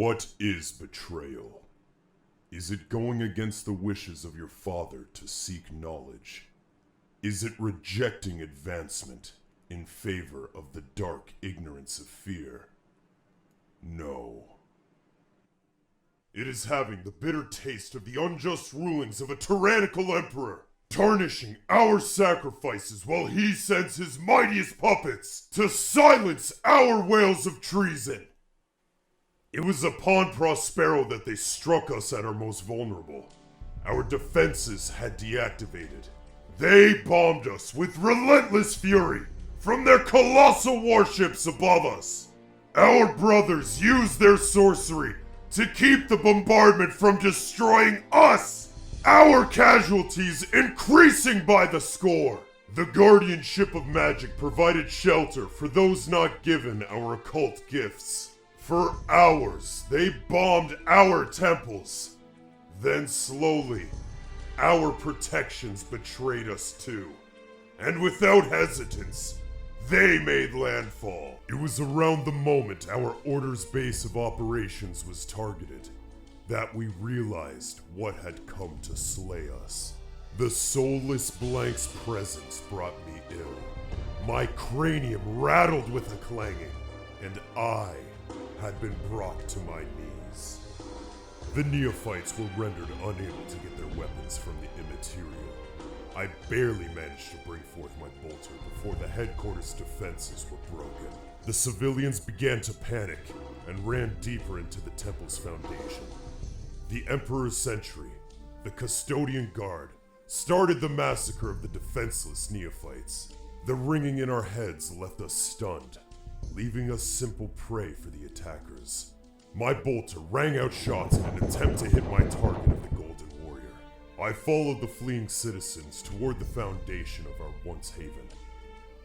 What is betrayal? Is it going against the wishes of your father to seek knowledge? Is it rejecting advancement in favor of the dark ignorance of fear? No. It is having the bitter taste of the unjust rulings of a tyrannical emperor, tarnishing our sacrifices while he sends his mightiest puppets to silence our wails of treason. It was upon Prospero that they struck us at our most vulnerable. Our defenses had deactivated. They bombed us with relentless fury from their colossal warships above us. Our brothers used their sorcery to keep the bombardment from destroying us, our casualties increasing by the score. The guardianship of magic provided shelter for those not given our occult gifts. For hours, they bombed our temples. Then slowly, our protections betrayed us too. And without hesitance, they made landfall. It was around the moment our Order's base of operations was targeted that we realized what had come to slay us. The soulless blank's presence brought me ill. My cranium rattled with a clanging, and I had been brought to my knees. The neophytes were rendered unable to get their weapons from the immaterial. I barely managed to bring forth my bolter before the headquarters defenses were broken. The civilians began to panic and ran deeper into the temple's foundation. The Emperor's Sentry, the Custodian Guard, started the massacre of the defenseless neophytes. The ringing in our heads left us stunned, leaving us simple prey for the attackers. My bolter rang out shots in an attempt to hit my target of the Golden Warrior. I followed the fleeing citizens toward the foundation of our once haven.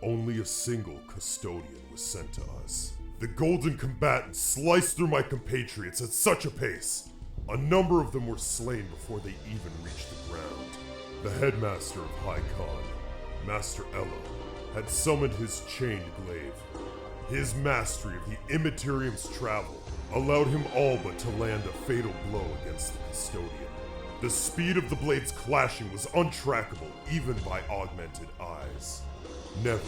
Only a single custodian was sent to us. The golden combatants sliced through my compatriots at such a pace. A number of them were slain before they even reached the ground. The headmaster of High Khan, Master Ella, had summoned his chained glaive. His mastery of the Immaterium's travel allowed him all but to land a fatal blow against the custodian. The speed of the blades clashing was untrackable even by augmented eyes. Never,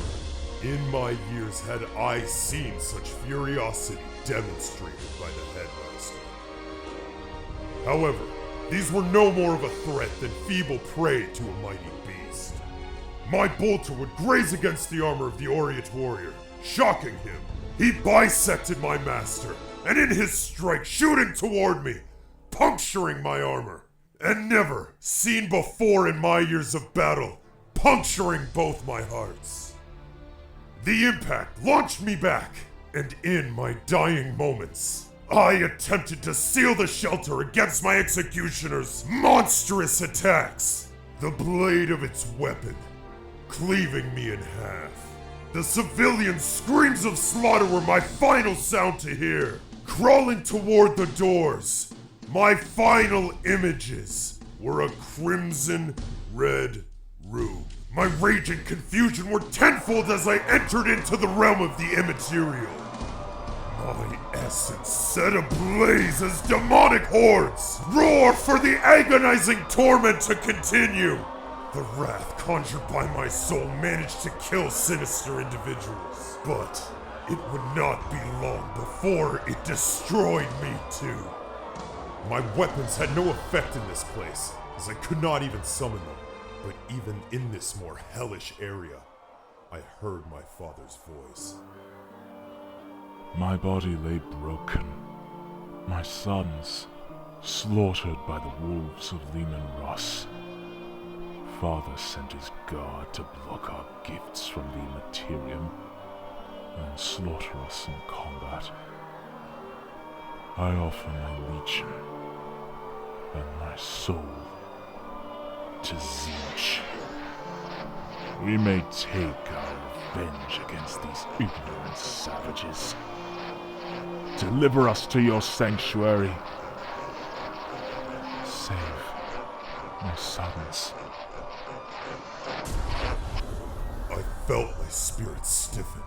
in my years, had I seen such furiosity demonstrated by the headmaster. However, these were no more of a threat than feeble prey to a mighty beast. My bolter would graze against the armor of the Orient warrior, shocking him. He bisected my master, and in his strike shooting toward me, puncturing my armor. And never, seen before in my years of battle, puncturing both my hearts. The impact launched me back, and in my dying moments, I attempted to seal the shelter against my executioner's monstrous attacks. The blade of its weapon cleaving me in half. The civilian screams of slaughter were my final sound to hear. Crawling toward the doors, my final images were a crimson red room. My rage and confusion were tenfold as I entered into the realm of the immaterial. My essence set ablaze as demonic hordes roar for the agonizing torment to continue. The wrath conjured by my soul managed to kill sinister individuals, but it would not be long before it destroyed me too. My weapons had no effect in this place, as I could not even summon them. But even in this more hellish area, I heard my father's voice. My body lay broken. My sons slaughtered by the wolves of Lehman Ross. Father sent his guard to block our gifts from the Materium and slaughter us in combat. I offer my legion and my soul to Zinch. We may take our revenge against these ignorant savages. Deliver us to your sanctuary. Save my sons. I felt my spirit stiffen.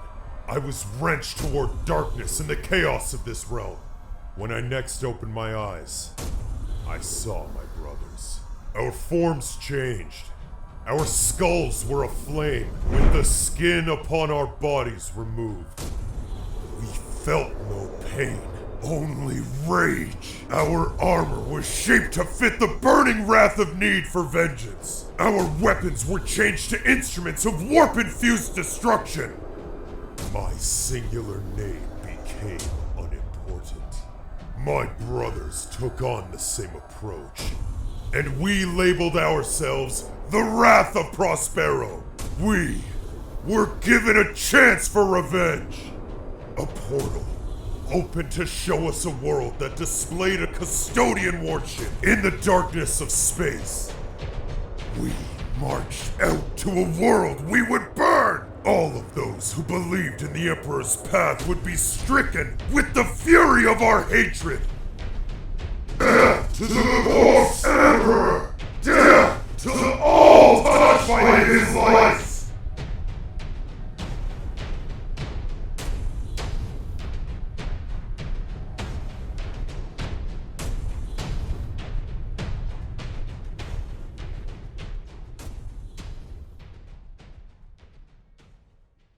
I was wrenched toward darkness and the chaos of this realm. When I next opened my eyes, I saw my brothers. Our forms changed. Our skulls were aflame, with the skin upon our bodies removed. We felt no pain, only rage. Our armor was shaped to fit the burning wrath of need for vengeance. Our weapons were changed to instruments of warp-infused destruction. My singular name became unimportant. My brothers took on the same approach, and we labeled ourselves the Wrath of Prospero. We were given a chance for revenge. A portal opened to show us a world that displayed a custodian warship in the darkness of space. We marched out to a world we would burn. All of those who believed in the Emperor's path would be stricken with the fury of our hatred. Death to the corpse Emperor! Death to all touched by his light!